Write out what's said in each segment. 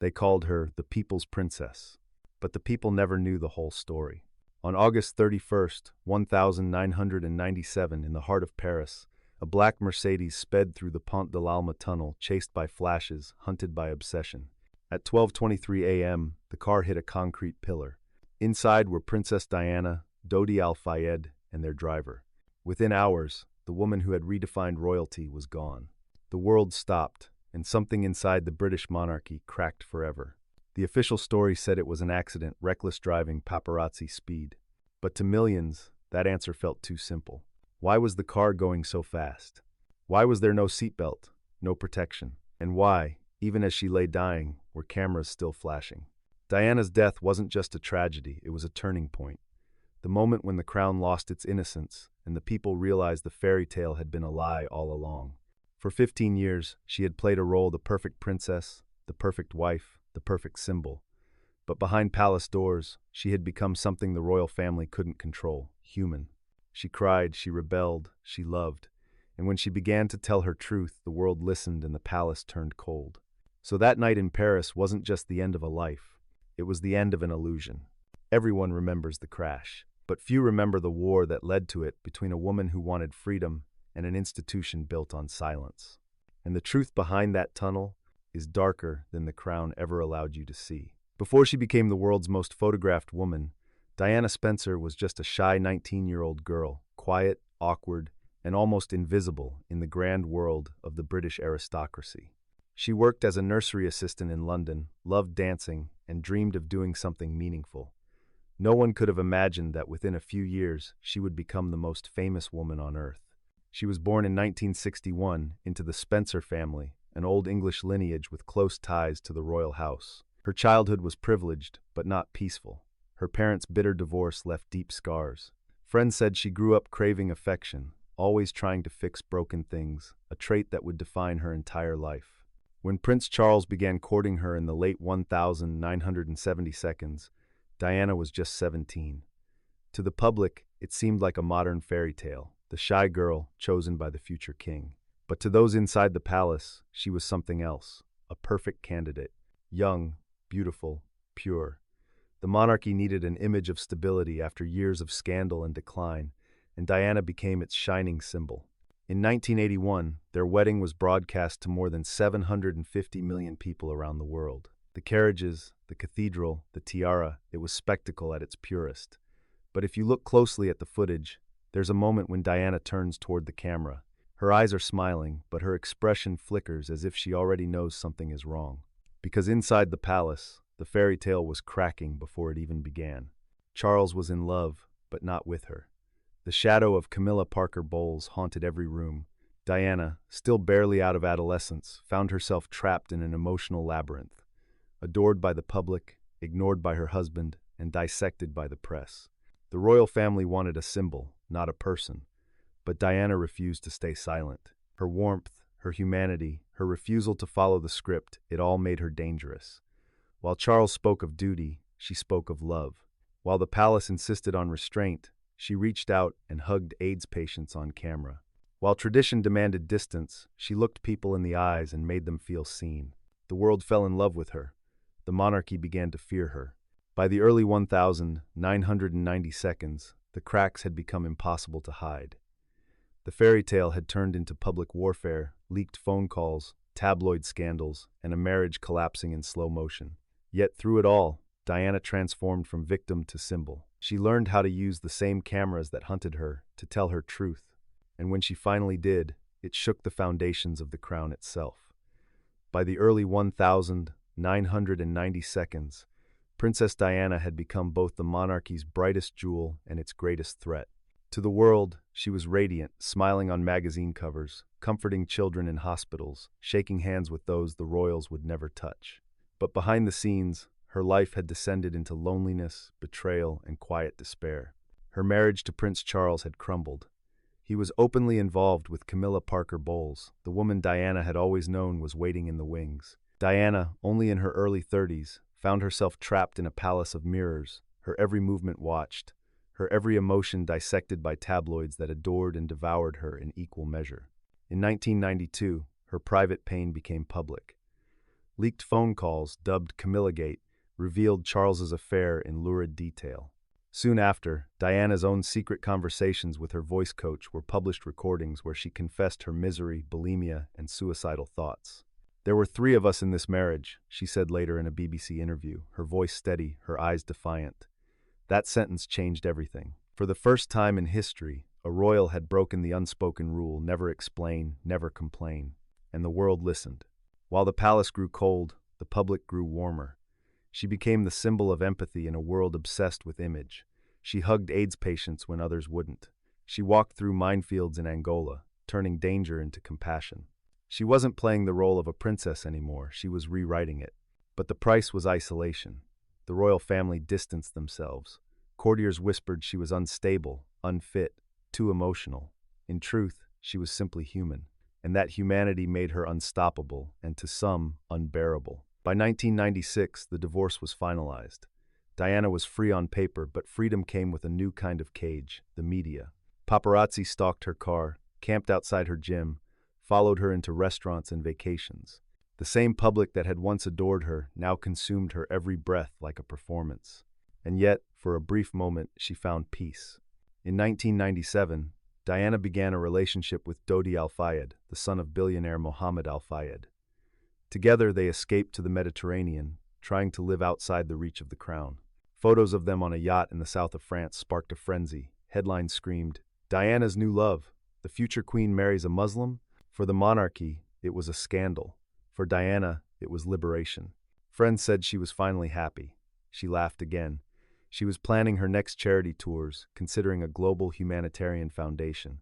They called her the People's Princess. But the people never knew the whole story. On August 31st, 1997, in the heart of Paris, a black Mercedes sped through the Pont de l'Alma tunnel, chased by flashes, hunted by obsession. At 12:23 a.m., the car hit a concrete pillar. Inside were Princess Diana, Dodi Al-Fayed, and their driver. Within hours, the woman who had redefined royalty was gone. The world stopped, and something inside the British monarchy cracked forever. The official story said it was an accident, reckless driving, paparazzi speed. But to millions, that answer felt too simple. Why was the car going so fast? Why was there no seatbelt, no protection? And why, even as she lay dying, were cameras still flashing? Diana's death wasn't just a tragedy, it was a turning point. The moment when the crown lost its innocence, and the people realized the fairy tale had been a lie all along. For 15 years, she had played a role, the perfect princess, the perfect wife, the perfect symbol. But behind palace doors, she had become something the royal family couldn't control, human. She cried, she rebelled, she loved. And when she began to tell her truth, the world listened and the palace turned cold. So that night in Paris wasn't just the end of a life. It was the end of an illusion. Everyone remembers the crash, but few remember the war that led to it between a woman who wanted freedom and an institution built on silence. And the truth behind that tunnel is darker than the crown ever allowed you to see. Before she became the world's most photographed woman, Diana Spencer was just a shy 19-year-old girl, quiet, awkward, and almost invisible in the grand world of the British aristocracy. She worked as a nursery assistant in London, loved dancing, and dreamed of doing something meaningful. No one could have imagined that within a few years she would become the most famous woman on earth. She was born in 1961 into the Spencer family, an old English lineage with close ties to the royal house. Her childhood was privileged, but not peaceful. Her parents' bitter divorce left deep scars. Friends said she grew up craving affection, always trying to fix broken things, a trait that would define her entire life. When Prince Charles began courting her in the late 1970s, Diana was just 17. To the public, it seemed like a modern fairy tale, the shy girl chosen by the future king. But to those inside the palace, she was something else, a perfect candidate. Young, beautiful, pure. The monarchy needed an image of stability after years of scandal and decline, and Diana became its shining symbol. In 1981, their wedding was broadcast to more than 750 million people around the world. The carriages, the cathedral, the tiara, it was spectacle at its purest. But if you look closely at the footage, there's a moment when Diana turns toward the camera. Her eyes are smiling, but her expression flickers as if she already knows something is wrong. Because inside the palace, the fairy tale was cracking before it even began. Charles was in love, but not with her. The shadow of Camilla Parker Bowles haunted every room. Diana, still barely out of adolescence, found herself trapped in an emotional labyrinth. Adored by the public, ignored by her husband, and dissected by the press. The royal family wanted a symbol, not a person. But Diana refused to stay silent. Her warmth, her humanity, her refusal to follow the script, it all made her dangerous. While Charles spoke of duty, she spoke of love. While the palace insisted on restraint, she reached out and hugged AIDS patients on camera. While tradition demanded distance, she looked people in the eyes and made them feel seen. The world fell in love with her. The monarchy began to fear her. By the early 1990s, the cracks had become impossible to hide. The fairy tale had turned into public warfare, leaked phone calls, tabloid scandals, and a marriage collapsing in slow motion. Yet through it all, Diana transformed from victim to symbol. She learned how to use the same cameras that hunted her to tell her truth. And when she finally did, it shook the foundations of the crown itself. By the early 1990s, Princess Diana had become both the monarchy's brightest jewel and its greatest threat. To the world, she was radiant, smiling on magazine covers, comforting children in hospitals, shaking hands with those the royals would never touch. But behind the scenes, her life had descended into loneliness, betrayal, and quiet despair. Her marriage to Prince Charles had crumbled. He was openly involved with Camilla Parker Bowles, the woman Diana had always known was waiting in the wings. Diana, only in her early 30s, found herself trapped in a palace of mirrors, her every movement watched, her every emotion dissected by tabloids that adored and devoured her in equal measure. In 1992, her private pain became public. Leaked phone calls, dubbed Camillagate, revealed Charles's affair in lurid detail. Soon after, Diana's own secret conversations with her voice coach were published recordings where she confessed her misery, bulimia, and suicidal thoughts. "There were 3 of us in this marriage," she said later in a BBC interview, her voice steady, her eyes defiant. That sentence changed everything. For the first time in history, a royal had broken the unspoken rule, never explain, never complain, and the world listened. While the palace grew cold, the public grew warmer. She became the symbol of empathy in a world obsessed with image. She hugged AIDS patients when others wouldn't. She walked through minefields in Angola, turning danger into compassion. She wasn't playing the role of a princess anymore, she was rewriting it. But the price was isolation. The royal family distanced themselves. Courtiers whispered she was unstable, unfit, too emotional. In truth, she was simply human. And that humanity made her unstoppable, and to some, unbearable. By 1996, the divorce was finalized. Diana was free on paper, but freedom came with a new kind of cage, the media. Paparazzi stalked her car, camped outside her gym, followed her into restaurants and vacations. The same public that had once adored her now consumed her every breath like a performance. And yet, for a brief moment, she found peace. In 1997, Diana began a relationship with Dodi Al Fayed, the son of billionaire Mohammed Al Fayed. Together, they escaped to the Mediterranean, trying to live outside the reach of the crown. Photos of them on a yacht in the south of France sparked a frenzy. Headlines screamed, "Diana's new love. The future queen marries a Muslim?" For the monarchy, it was a scandal. For Diana, it was liberation. Friends said she was finally happy. She laughed again. She was planning her next charity tours, considering a global humanitarian foundation.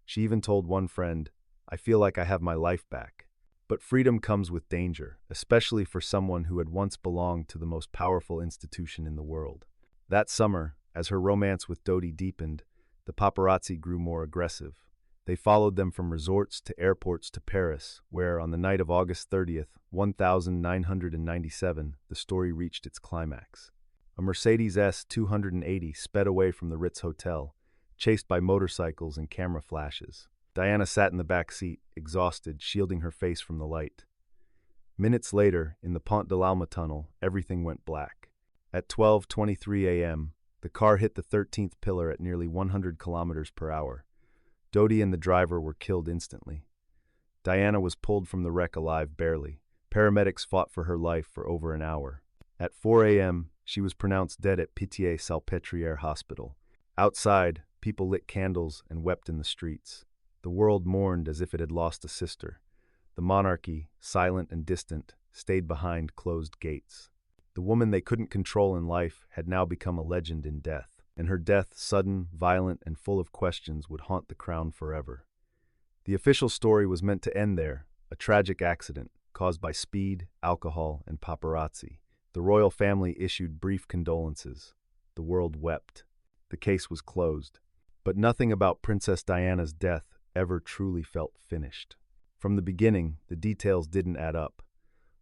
She even told one friend, "I feel like I have my life back." But freedom comes with danger, especially for someone who had once belonged to the most powerful institution in the world. That summer, as her romance with Dodi deepened, the paparazzi grew more aggressive. They followed them from resorts to airports to Paris, where, on the night of August 30th, 1997, the story reached its climax. A Mercedes S-280 sped away from the Ritz Hotel, chased by motorcycles and camera flashes. Diana sat in the back seat, exhausted, shielding her face from the light. Minutes later, in the Pont de l'Alma tunnel, everything went black. At 12:23 a.m., the car hit the 13th pillar at nearly 100 kilometers per hour. Dodi and the driver were killed instantly. Diana was pulled from the wreck alive barely. Paramedics fought for her life for over an hour. At 4 a.m., she was pronounced dead at Pitié-Salpêtrière Hospital. Outside, people lit candles and wept in the streets. The world mourned as if it had lost a sister. The monarchy, silent and distant, stayed behind closed gates. The woman they couldn't control in life had now become a legend in death, and her death, sudden, violent, and full of questions, would haunt the crown forever. The official story was meant to end there, a tragic accident caused by speed, alcohol, and paparazzi. The royal family issued brief condolences. The world wept. The case was closed. But nothing about Princess Diana's death ever truly felt finished. From the beginning, the details didn't add up.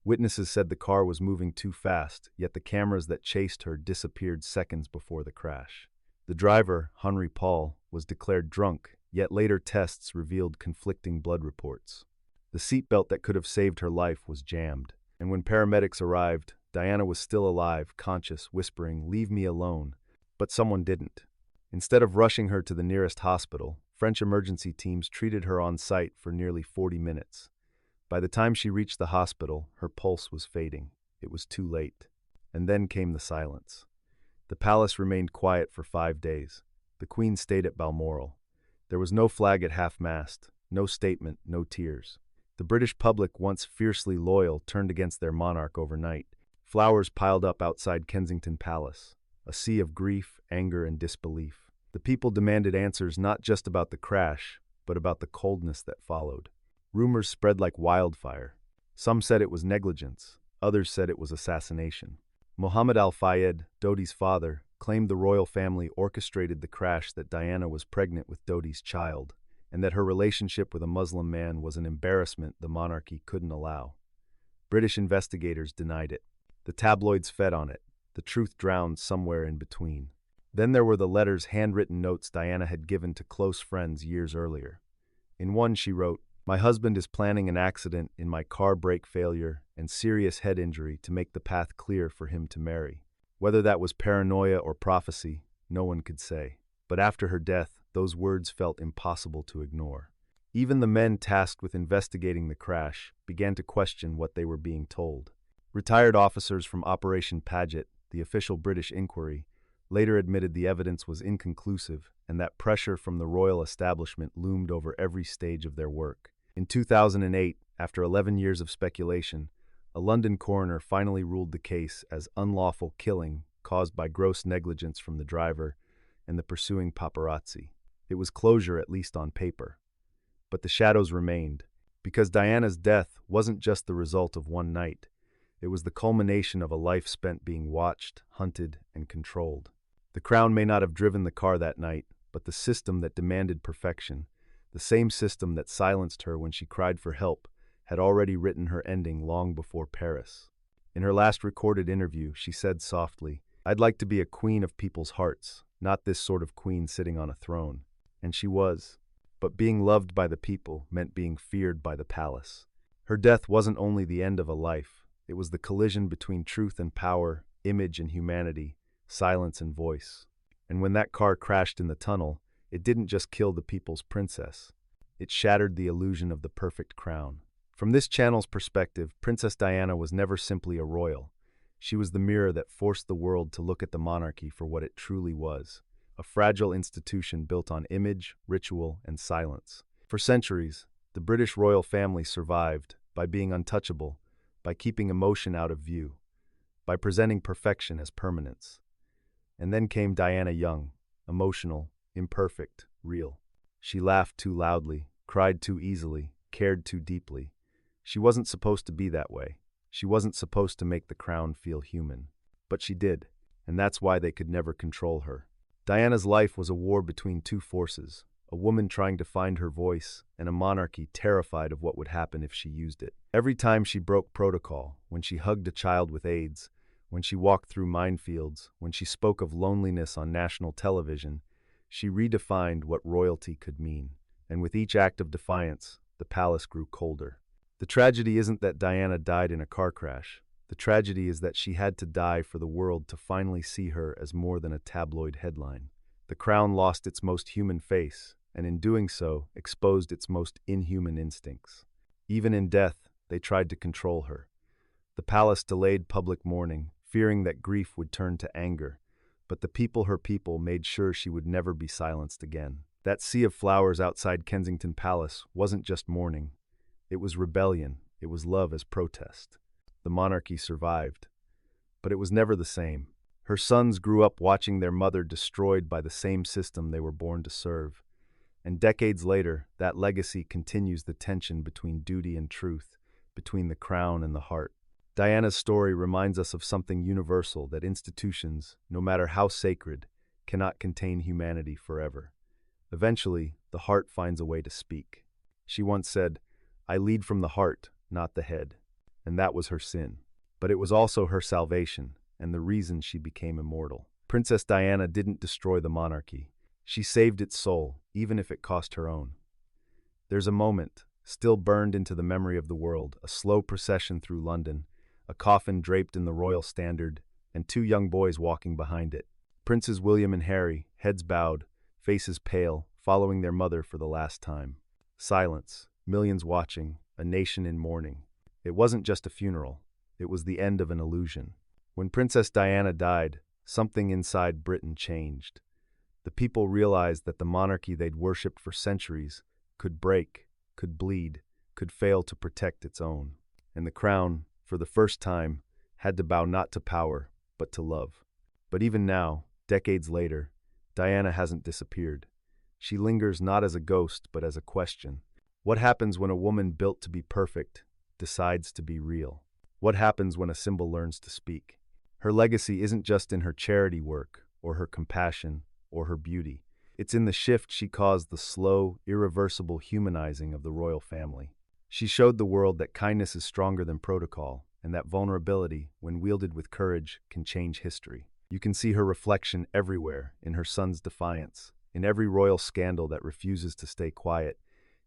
Witnesses said the car was moving too fast, yet the cameras that chased her disappeared seconds before the crash. The driver, Henri Paul, was declared drunk, yet later tests revealed conflicting blood reports. The seatbelt that could have saved her life was jammed, and when paramedics arrived, Diana was still alive, conscious, whispering, "Leave me alone." But someone didn't. Instead of rushing her to the nearest hospital, French emergency teams treated her on site for nearly 40 minutes. By the time she reached the hospital, her pulse was fading. It was too late. And then came the silence. The palace remained quiet for 5 days. The Queen stayed at Balmoral. There was no flag at half-mast, no statement, no tears. The British public, once fiercely loyal, turned against their monarch overnight. Flowers piled up outside Kensington Palace, a sea of grief, anger, and disbelief. The people demanded answers not just about the crash, but about the coldness that followed. Rumors spread like wildfire. Some said it was negligence, others said it was assassination. Mohammed Al Fayed, Dodi's father, claimed the royal family orchestrated the crash, that Diana was pregnant with Dodi's child, and that her relationship with a Muslim man was an embarrassment the monarchy couldn't allow. British investigators denied it. The tabloids fed on it. The truth drowned somewhere in between. Then there were the letters, handwritten notes Diana had given to close friends years earlier. In one she wrote, My husband is planning an accident in my car brake failure and serious head injury to make the path clear for him to marry. Whether that was paranoia or prophecy, no one could say. But after her death, those words felt impossible to ignore. Even the men tasked with investigating the crash began to question what they were being told. Retired officers from Operation Paget, the official British inquiry, later admitted the evidence was inconclusive and that pressure from the royal establishment loomed over every stage of their work. In 2008, after 11 years of speculation, a London coroner finally ruled the case as unlawful killing caused by gross negligence from the driver and the pursuing paparazzi. It was closure, at least on paper. But the shadows remained, because Diana's death wasn't just the result of one night. It was the culmination of a life spent being watched, hunted, and controlled. The Crown may not have driven the car that night, but the system that demanded perfection, the same system that silenced her when she cried for help, had already written her ending long before Paris. In her last recorded interview, she said softly, "I'd like to be a queen of people's hearts, not this sort of queen sitting on a throne." And she was. But being loved by the people meant being feared by the palace. Her death wasn't only the end of a life, it was the collision between truth and power, image and humanity, silence and voice. And when that car crashed in the tunnel, it didn't just kill the people's princess. It shattered the illusion of the perfect crown. From this channel's perspective, Princess Diana was never simply a royal. She was the mirror that forced the world to look at the monarchy for what it truly was, a fragile institution built on image, ritual, and silence. For centuries, the British royal family survived by being untouchable, by keeping emotion out of view, by presenting perfection as permanence. And then came Diana Young, emotional, imperfect, real. She laughed too loudly, cried too easily, cared too deeply. She wasn't supposed to be that way. She wasn't supposed to make the crown feel human. But she did, and that's why they could never control her. Diana's life was a war between two forces, a woman trying to find her voice and a monarchy terrified of what would happen if she used it. Every time she broke protocol, when she hugged a child with AIDS, when she walked through minefields, when she spoke of loneliness on national television, she redefined what royalty could mean. And with each act of defiance, the palace grew colder. The tragedy isn't that Diana died in a car crash. The tragedy is that she had to die for the world to finally see her as more than a tabloid headline. The crown lost its most human face, and in doing so, exposed its most inhuman instincts. Even in death, they tried to control her. The palace delayed public mourning, fearing that grief would turn to anger, but the people, her people, made sure she would never be silenced again. That sea of flowers outside Kensington Palace wasn't just mourning. It was rebellion, it was love as protest. The monarchy survived, but it was never the same. Her sons grew up watching their mother destroyed by the same system they were born to serve. And decades later, that legacy continues the tension between duty and truth, between the crown and the heart. Diana's story reminds us of something universal, that institutions, no matter how sacred, cannot contain humanity forever. Eventually, the heart finds a way to speak. She once said, "I lead from the heart, not the head." And that was her sin. But it was also her salvation, and the reason she became immortal. Princess Diana didn't destroy the monarchy. She saved its soul, even if it cost her own. There's a moment, still burned into the memory of the world, a slow procession through London, a coffin draped in the royal standard, and two young boys walking behind it. Princes William and Harry, heads bowed, faces pale, following their mother for the last time. Silence, millions watching, a nation in mourning. It wasn't just a funeral, it was the end of an illusion. When Princess Diana died, something inside Britain changed. The people realized that the monarchy they'd worshipped for centuries could break, could bleed, could fail to protect its own. And the crown, for the first time, had to bow not to power, but to love. But even now, decades later, Diana hasn't disappeared. She lingers not as a ghost, but as a question. What happens when a woman built to be perfect decides to be real? What happens when a symbol learns to speak? Her legacy isn't just in her charity work, or her compassion, or her beauty. It's in the shift she caused, the slow, irreversible humanizing of the royal family. She showed the world that kindness is stronger than protocol, and that vulnerability, when wielded with courage, can change history. You can see her reflection everywhere, in her son's defiance, in every royal scandal that refuses to stay quiet,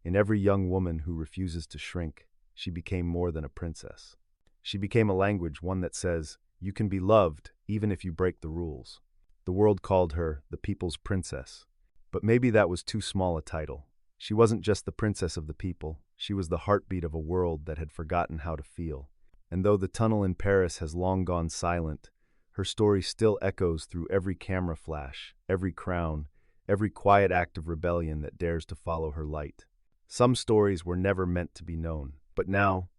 In every young woman who refuses to shrink, she became more than a princess. She became a language, one that says, you can be loved even if you break the rules. The world called her the people's princess. But maybe that was too small a title. She wasn't just the princess of the people, she was the heartbeat of a world that had forgotten how to feel. And though the tunnel in Paris has long gone silent, her story still echoes through every camera flash, every crown, every quiet act of rebellion that dares to follow her light. Some stories were never meant to be known, but now,